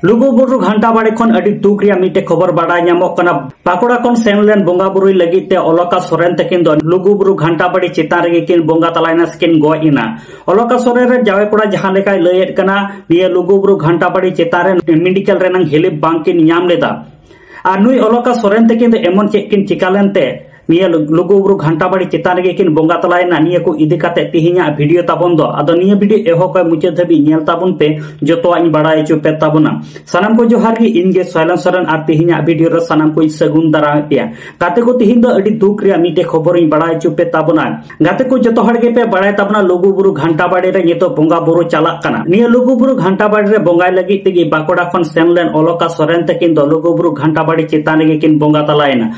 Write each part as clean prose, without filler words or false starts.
लुगुबुरु घंटाबाड़ी खन अड़ी दुख रिया मिटे खबर बाडाय ᱧᱟᱢᱚᱜ ᱠᱟᱱᱟ पाकुड़ा खन सेनलेन बोंगा बुरुई लगित ते अलका सोरेन तकिन दो लुगुबुरु घंटाबाड़ी चितान रेगे किन बोंगा तलायना स्किन गoj इना अलका सोरेन रे जावे कोड़ा जहां लेकाय लयेत कना निया लुगुबुरु घंटाबाड़ी चितान रे मेडिकल रेनंग हेलिप बांकिन ᱧᱟᱢ लेदा आ नुई अलका सोरेन तकिन एमन चेक किन चिकालेनते निया लुगुबुरु घंटाबाड़ी चितान रेगे किन बोंगा तलायना निया को इदी काते तिहिnya वीडियो ताबन दो आदो निया वीडियो एहो कय मुचे धबी नेल ताबन पे जतो इन बड़ाय चो पे ताबना सनम को जोहार गी इनगे साइलेंसरन आ तिहिnya वीडियो रे सनम को सगुन दरा पेया गाते को तिहिन दो अडी दुख रिया मिटे खबर इन बड़ाय चो पे ताबना गाते को जतो हड़ गे पे बड़ाय ताबना लुगुबुरु घंटाबाड़ी रे नितो बोंगा बुरु चालाक कना निया लुगुबुरु घंटाबाड़ी रे बोंगाय लगी तिगी बाकोड़ा खन सेनलेन अलका सोरेन तकिन दो लुगुबुरु घंटाबाड़ी चितान गे किन बोंगा तलायना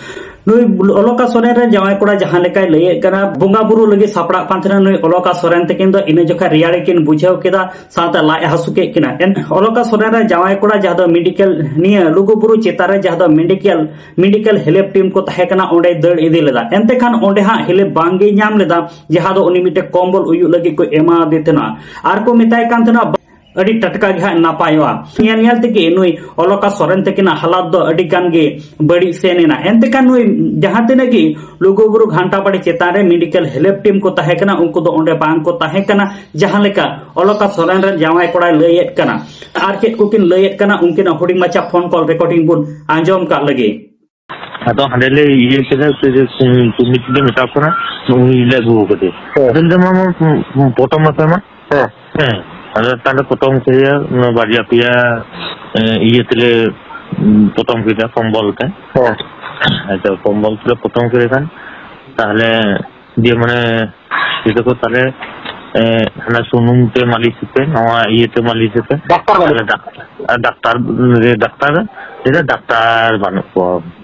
नुई अलका सोरेन रे जावाय कोड़ा जहां लेकाय लये कना बोंगा बुरु लगे सापड़ा पांथना नुई अलका सोरेन तकिन दो इने जोखा रियाड़े किन बुझाव केदा साता लाय हासु के किना अलका सोरेन रे जावाय कोड़ा जहां दो मेडिकल निया लुगुबुरु चितारे जहां दो मेडिकल हेल्प टीम को तहे कना ओंडे दड़ इदि लेदा एनते खान ओंडे हा हेल्प बांगे ᱧᱟᱢ लेदा जहां दो उनी मिटे कम्बल उयु लगे को एमा देतना आर को मिताय कांतना अड़ी टटका गे नापायवा नियल तेगे नुई अलका सोरेन तकिना हालात दो अड़ी गान गे बड़ी सेनेना एनते का नुई जहां तिना गे लुगुबुरु घंटाबाड़ी चितान रे मेडिकल हेल्प टीम को तहे कना उनको दो ओंडे बांग को तहे कना जहां लेका अलका सोरेन रे जावाय कोड़ा लयेत कना आर के को किन लयेत कना उनकिन हुडी मचा फोन कॉल रिकॉर्डिंग बुन आंजम का लगे अतो हंडेले ये केदा कुमिति मेटा कना नुई ले गो कते अदन मामा फोटो मत ada tanda potong saya baria pia iya tele potong kita tombol kan ada tombol tele potong kira kan tahle dia mana itu ko tahle hana sunung te malis pe nawa iya te malis pe dokter dia dokter banyak ko ada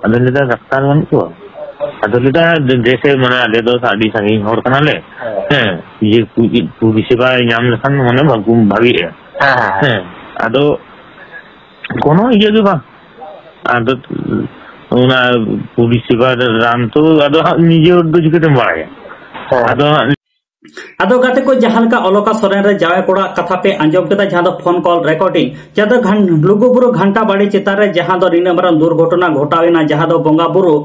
dia dokter banyak ko ada lida जैसे माने आले दो साड़ी संगी और कनाले ये पूरी सेवा ᱧᱟᱢ लेखान माने भागी है आदो कोनो ये जो बा आदो उना पूरी सेवा राम तो आदो निजे दो जिके बाय आदो गाते को जहां का अलका सोरेन रे जावे कोड़ा कथा पे अंजम केदा जहां दो फोन कॉल रिकॉर्डिंग जहां लुगुबुरु घंटाबाड़ी चितान रे जहां दो रिना मरन दुर्घटना घटावेना जहां दो बोंगा बुरु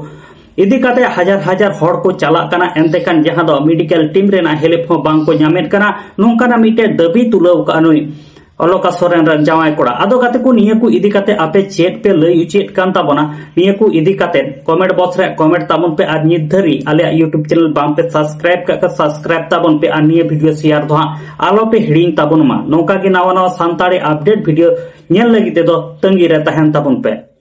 इदी काते हजार हजार हड़ को चला कना एनते कान जहां दो मेडिकल टीम रेना हेल्प हो बांग को ᱧᱟᱢᱮत कना नोंकाना मिटे दबी तुलाव का नुई अलका सोरेन रे जावाय कोड़ा आदो गाते को निया को इदी काते आपे चेट पे लय उचित कान ताबना निया को इदी काते कमेंट बॉक्स रे कमेंट ताबन पे आ नित धरी आले यूट्यूब चैनल बांग पे सब्सक्राइब का सब्सक्राइब ताबन पे आ निया वीडियो शेयर दो आलो पे हिडिंग ताबन मा नोंका के नावा नावा सांताड़ी अपडेट वीडियो नेल लगी ते दो तंगी रे तहन ताबन पे।